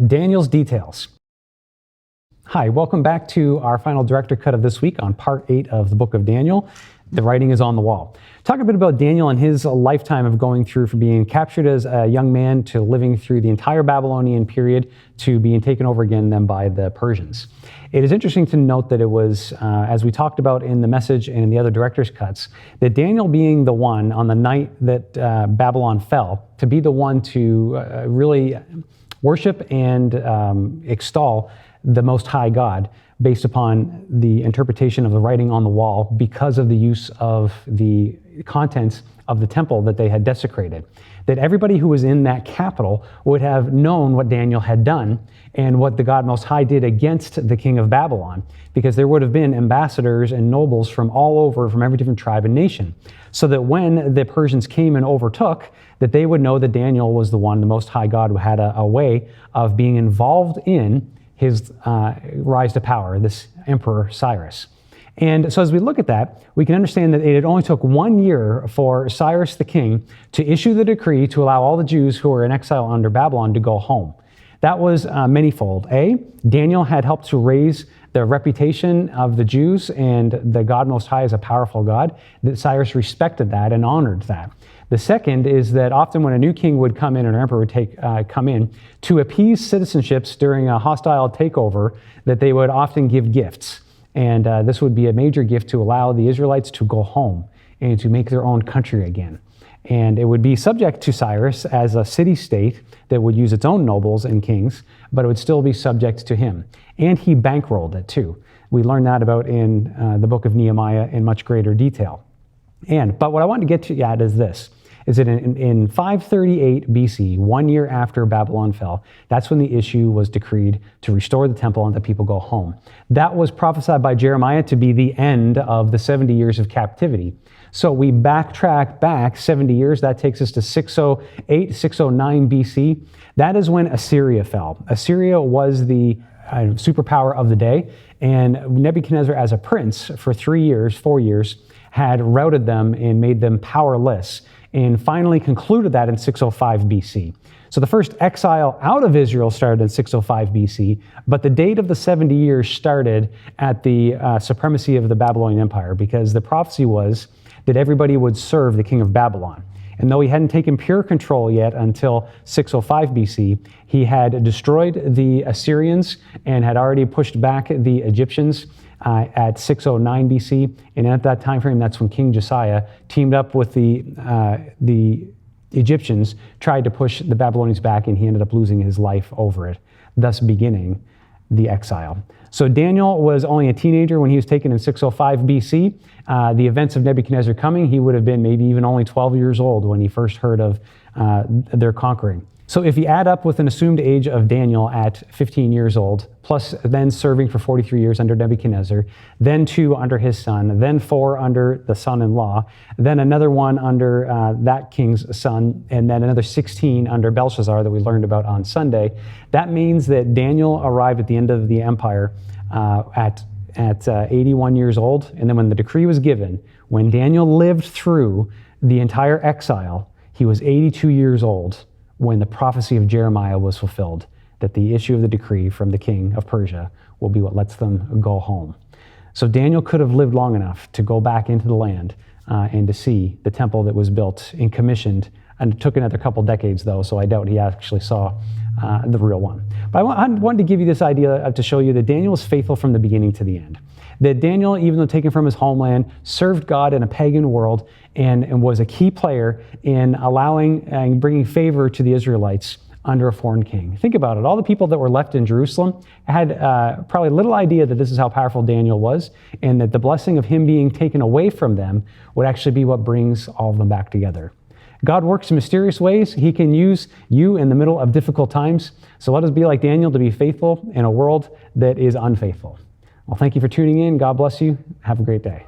Daniel's details. Hi, welcome back to our final director cut of this week on part 8 of the book of Daniel. The writing is on the wall. Talk a bit about Daniel and his lifetime of going through from being captured as a young man to living through the entire Babylonian period to being taken over again then by the Persians. It is interesting to note that it was, as we talked about in the message and in the other director's cuts, that Daniel being the one on the night that Babylon fell, to be the one to really worship and extol the Most High God based upon the interpretation of the writing on the wall because of the use of the contents of the temple that they had desecrated. That everybody who was in that capital would have known what Daniel had done and what the God Most High did against the king of Babylon, because there would have been ambassadors and nobles from all over, from every different tribe and nation, so that when the Persians came and overtook, that they would know that Daniel was the one, the Most High God, who had a way of being involved in his rise to power, this Emperor Cyrus. And so as we look at that, we can understand that it only took 1 year for Cyrus the king to issue the decree to allow all the Jews who were in exile under Babylon to go home. That was manyfold. Daniel had helped to raise the reputation of the Jews and the God Most High as a powerful God, that Cyrus respected that and honored that. The second is that often when a new king would come in, or an emperor would come in, to appease citizenships during a hostile takeover, that they would often give gifts. And this would be a major gift to allow the Israelites to go home and to make their own country again. And it would be subject to Cyrus as a city-state that would use its own nobles and kings, but it would still be subject to him. And he bankrolled it too. We learn that about in the book of Nehemiah in much greater detail. But what I want to get to at is this, is that in 538 BC, 1 year after Babylon fell, that's when the issue was decreed to restore the temple and that people go home. That was prophesied by Jeremiah to be the end of the 70 years of captivity. So we backtrack back 70 years, that takes us to 608, 609 BC. That is when Assyria fell. Assyria was the superpower of the day, and Nebuchadnezzar as a prince for 4 years, had routed them and made them powerless, and finally concluded that in 605 BC. So the first exile out of Israel started in 605 BC, but the date of the 70 years started at the supremacy of the Babylonian Empire, because the prophecy was that everybody would serve the king of Babylon. And though he hadn't taken pure control yet until 605 BC, he had destroyed the Assyrians and had already pushed back the Egyptians at 609 BC, and at that time frame, that's when King Josiah teamed up with the Egyptians, tried to push the Babylonians back, and he ended up losing his life over it, thus beginning the exile. So Daniel was only a teenager when he was taken in 605 BC. The events of Nebuchadnezzar coming, he would have been maybe even only 12 years old when he first heard of their conquering. So if you add up with an assumed age of Daniel at 15 years old, plus then serving for 43 years under Nebuchadnezzar, then 2 under his son, then 4 under the son-in-law, then another 1 under that king's son, and then another 16 under Belshazzar that we learned about on Sunday, that means that Daniel arrived at the end of the empire at 81 years old. And then when the decree was given, when Daniel lived through the entire exile, he was 82 years old when the prophecy of Jeremiah was fulfilled, that the issue of the decree from the king of Persia will be what lets them go home. So Daniel could have lived long enough to go back into the land and to see the temple that was built and commissioned. And it took another couple decades though, so I doubt he actually saw the real one. But I wanted to give you this idea to show you that Daniel was faithful from the beginning to the end. That Daniel, even though taken from his homeland, served God in a pagan world and was a key player in allowing and bringing favor to the Israelites under a foreign king. Think about it. All the people that were left in Jerusalem had probably little idea that this is how powerful Daniel was, and that the blessing of him being taken away from them would actually be what brings all of them back together. God works in mysterious ways. He can use you in the middle of difficult times. So let us be like Daniel, to be faithful in a world that is unfaithful. Well, thank you for tuning in. God bless you. Have a great day.